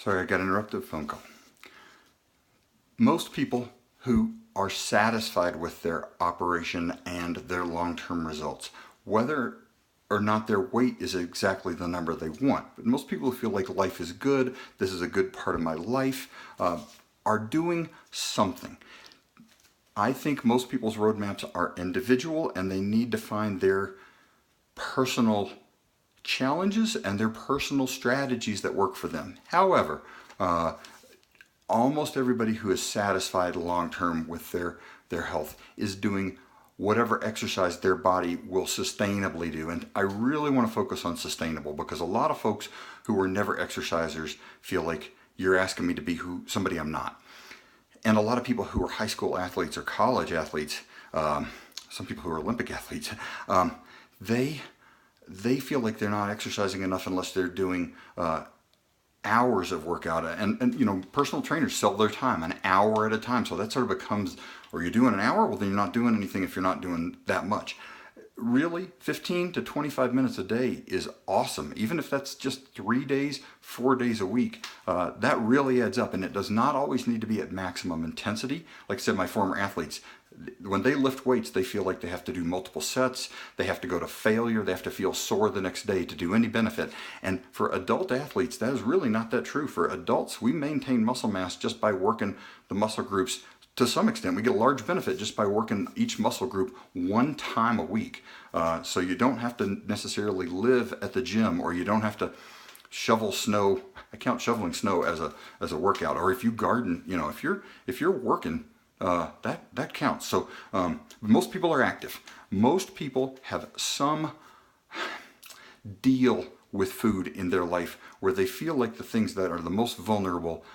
Sorry, I got an interrupted phone call. Most people who are satisfied with their operation and their long-term results, whether or not their weight is exactly the number they want, but most people who feel like life is good, this is a good part of my life, are doing something. I think most people's roadmaps are individual and they need to find their personal challenges and their personal strategies that work for them. However, almost everybody who is satisfied long term with their health is doing whatever exercise their body will sustainably do. And I really want to focus on sustainable because a lot of folks who are never exercisers feel like you're asking me to be somebody I'm not. And a lot of people who are high school athletes or college athletes, some people who are Olympic athletes, they feel like they're not exercising enough unless they're doing hours of workout. And personal trainers sell their time an hour at a time. So that sort of becomes, or you're doing an hour, well then you're not doing anything if you're not doing that much. Really, 15 to 25 minutes a day is awesome. Even if that's just 3 days, 4 days a week, that really adds up. And it does not always need to be at maximum intensity. Like I said, my former athletes, when they lift weights, they feel like they have to do multiple sets. They have to go to failure. They have to feel sore the next day to do any benefit. And for adult athletes, that is really not that true. For adults, we maintain muscle mass just by working the muscle groups. To some extent, we get a large benefit just by working each muscle group one time a week. So you don't have to necessarily live at the gym, or you don't have to shovel snow. I count shoveling snow as a workout. Or if you garden, if you're working, that counts. So most people are active. Most people have some deal with food in their life where they feel like the things that are the most vulnerable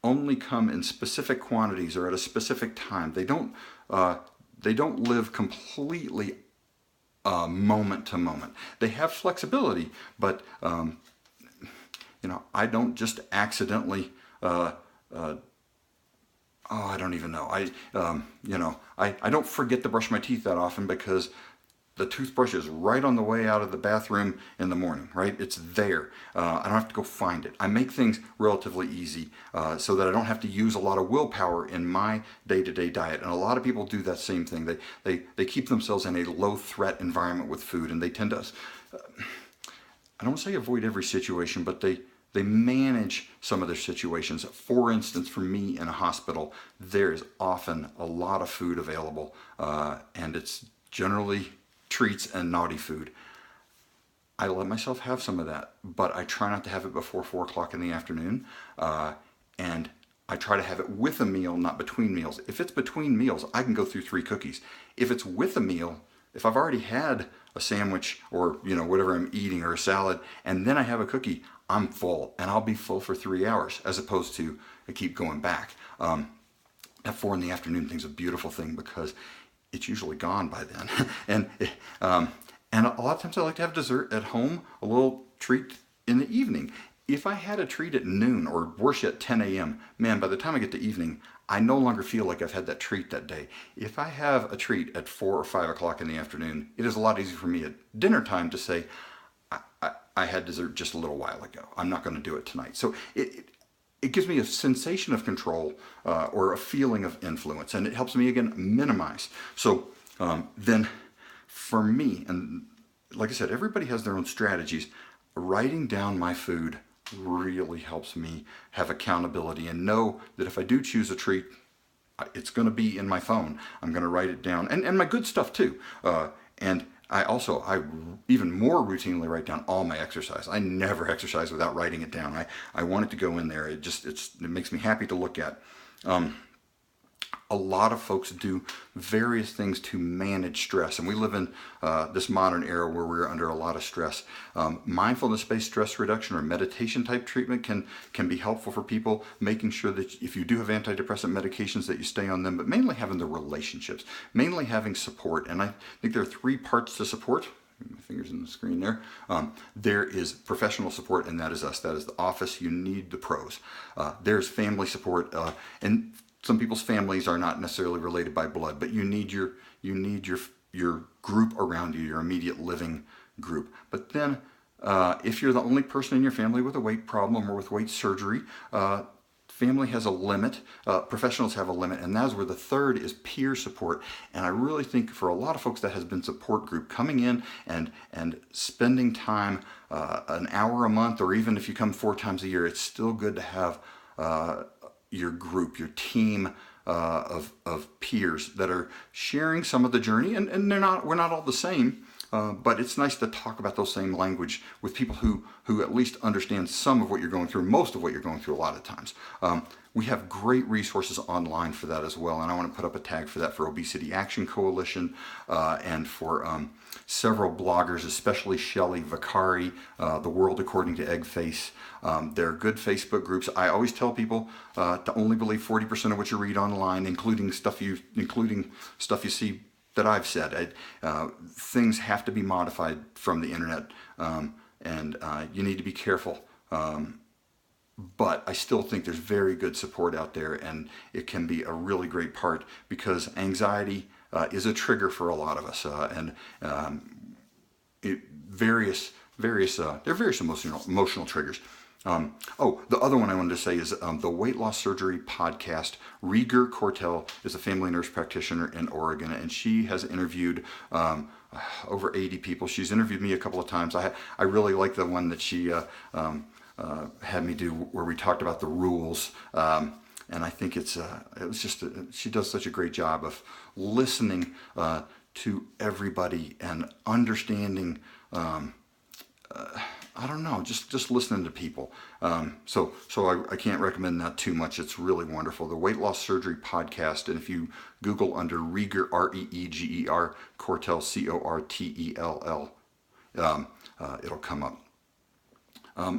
only come in specific quantities or at a specific time. They don't live completely moment to moment. They have flexibility, but I don't just accidentally. I don't even know. I don't forget to brush my teeth that often because the toothbrush is right on the way out of the bathroom in the morning, right? It's there. I don't have to go find it. I make things relatively easy so that I don't have to use a lot of willpower in my day-to-day diet. And a lot of people do that same thing. They keep themselves in a low-threat environment with food, and they tend to, I don't want to say avoid every situation, but they manage some of their situations. For instance, for me in a hospital, there is often a lot of food available, and it's generally treats and naughty food. I let myself have some of that, but I try not to have it before 4 o'clock in the afternoon, and I try to have it with a meal, not between meals. If it's between meals, I can go through 3 cookies. If it's with a meal, if I've already had a sandwich or whatever I'm eating or a salad, and then I have a cookie, I'm full, and I'll be full for 3 hours, as opposed to I keep going back. At 4 in the afternoon thing's a beautiful thing because it's usually gone by then. and a lot of times I like to have dessert at home, a little treat in the evening. If I had a treat at noon or worse yet 10 a.m., man, by the time I get to evening, I no longer feel like I've had that treat that day. If I have a treat at 4 or 5 o'clock in the afternoon, it is a lot easier for me at dinner time to say, I had dessert just a little while ago. I'm not going to do it tonight. So it gives me a sensation of control or a feeling of influence, and it helps me, again, minimize. So then for me, and like I said, everybody has their own strategies. Writing down my food really helps me have accountability and know that if I do choose a treat, it's going to be in my phone. I'm going to write it down, and my good stuff too. And I even more routinely write down all my exercise. I never exercise without writing it down. I want it to go in there. It makes me happy to look at. A lot of folks do various things to manage stress, and we live in this modern era where we're under a lot of stress. Mindfulness-based stress reduction or meditation type treatment can be helpful for people, making sure that if you do have antidepressant medications that you stay on them, but mainly having the relationships, mainly having support. And I think there are 3 parts to support. My fingers in the screen there. There is professional support, and that is us. That is the office. You need the pros. There's family support, and some people's families are not necessarily related by blood, but you need your group around you, your immediate living group. But then If you're the only person in your family with a weight problem or with weight surgery, family has a limit, professionals have a limit, and that's where the third is peer support. And I really think for a lot of folks that has been support group coming in and spending time, an hour a month, or even if you come 4 times a year, it's still good to have your group, your team of peers that are sharing some of the journey, and we're not all the same. But it's nice to talk about those same language with people who at least understand some of what you're going through, most of what you're going through a lot of times. We have great resources online for that as well, and I want to put up a tag for that for Obesity Action Coalition and for several bloggers, especially Shelley Vicari, The World According to Eggface. They're good Facebook groups. I always tell people to only believe 40% of what you read online, including stuff you see that I've said. Things have to be modified from the internet, and you need to be careful. But I still think there's very good support out there, and it can be a really great part because anxiety is a trigger for a lot of us, and various emotional triggers. The other one I wanted to say is the Weight Loss Surgery podcast. Rieger Cortell is a family nurse practitioner in Oregon, and she has interviewed over 80 people. She's interviewed me a couple of times. I really like the one that she had me do where we talked about the rules. And I think she does such a great job of listening to everybody and understanding. I don't know, just listening to people. So I can't recommend that too much. It's really wonderful. The Weight Loss Surgery podcast, and if you Google under Rieger, Reeger, Cortell, Cortell, it'll come up.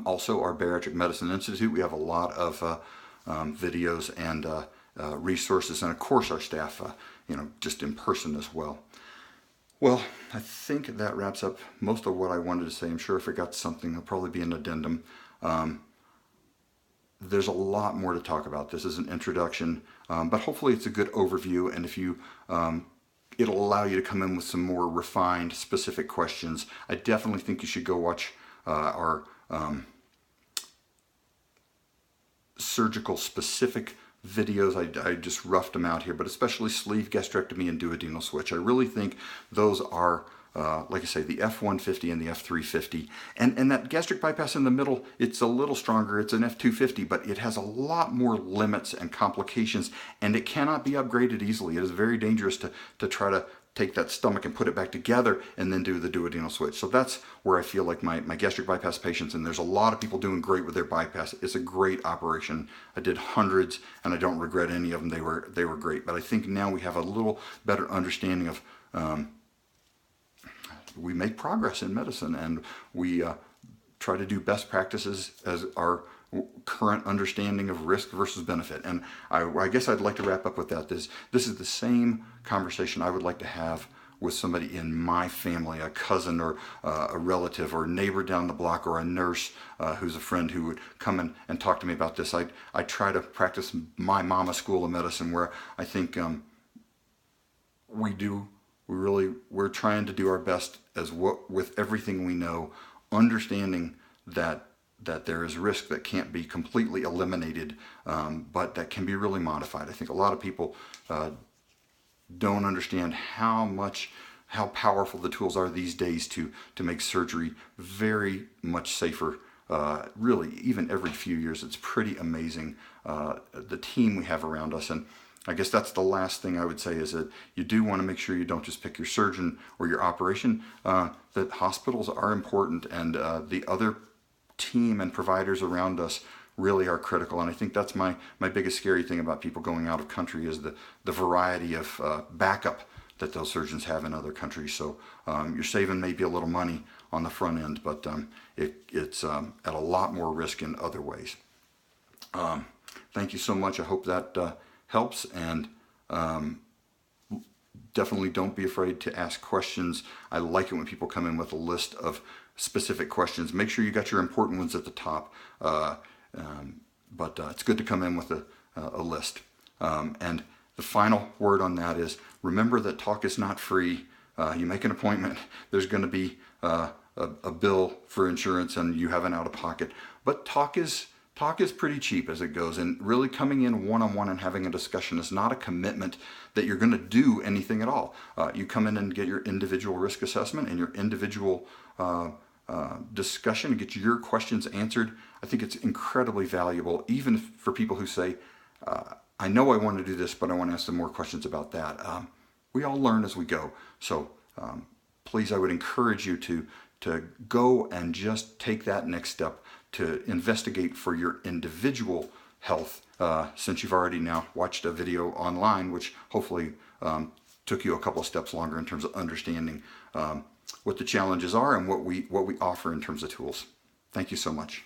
Also, our Bariatric Medicine Institute, we have a lot of videos and resources, and of course our staff, just in person as well. Well, I think that wraps up most of what I wanted to say. I'm sure I forgot something. There'll probably be an addendum. There's a lot more to talk about. This is an introduction, but hopefully it's a good overview. And if you, it'll allow you to come in with some more refined, specific questions. I definitely think you should go watch our surgical specific videos. I just roughed them out here, but especially sleeve gastrectomy and duodenal switch. I really think those are, like I say, the F150 and the F350. And that gastric bypass in the middle, it's a little stronger. It's an F250, but it has a lot more limits and complications, and it cannot be upgraded easily. It is very dangerous to try to take that stomach and put it back together and then do the duodenal switch. So that's where I feel like my gastric bypass patients, and there's a lot of people doing great with their bypass. It's a great operation. I did hundreds and I don't regret any of them. They were great. But I think now we have a little better understanding of, we make progress in medicine, and we try to do best practices as our current understanding of risk versus benefit. And I guess I'd like to wrap up with that. This is the same conversation I would like to have with somebody in my family, a cousin or a relative or neighbor down the block, or a nurse who's a friend who would come in and talk to me about this. I try to practice my mama school of medicine, where I think we're trying to do our best with everything we know, understanding that there is risk that can't be completely eliminated, but that can be really modified. I think a lot of people don't understand how powerful the tools are these days to make surgery very much safer. Really, even every few years, it's pretty amazing, the team we have around us. And I guess that's the last thing I would say, is that you do want to make sure you don't just pick your surgeon or your operation, that hospitals are important, and the other team and providers around us really are critical. And I think that's my biggest scary thing about people going out of country, is the variety of backup that those surgeons have in other countries. So you're saving maybe a little money on the front end, but it's at a lot more risk in other ways. Thank you so much. I hope that helps, and definitely don't be afraid to ask questions. I like it when people come in with a list of specific questions. Make sure you got your important ones at the top, but it's good to come in with a list. And the final word on that is, remember that talk is not free. You make an appointment, there's going to be a bill for insurance and you have an out of pocket. But talk is pretty cheap as it goes, and really coming in one-on-one and having a discussion is not a commitment that you're going to do anything at all. You come in and get your individual risk assessment and your individual discussion and get your questions answered. I think it's incredibly valuable, even for people who say, I know I want to do this, but I want to ask some more questions about that. We all learn as we go. So please, I would encourage you to go and just take that next step to investigate for your individual health, since you've already now watched a video online, which hopefully took you a couple of steps longer in terms of understanding what the challenges are and what we offer in terms of tools. Thank you so much.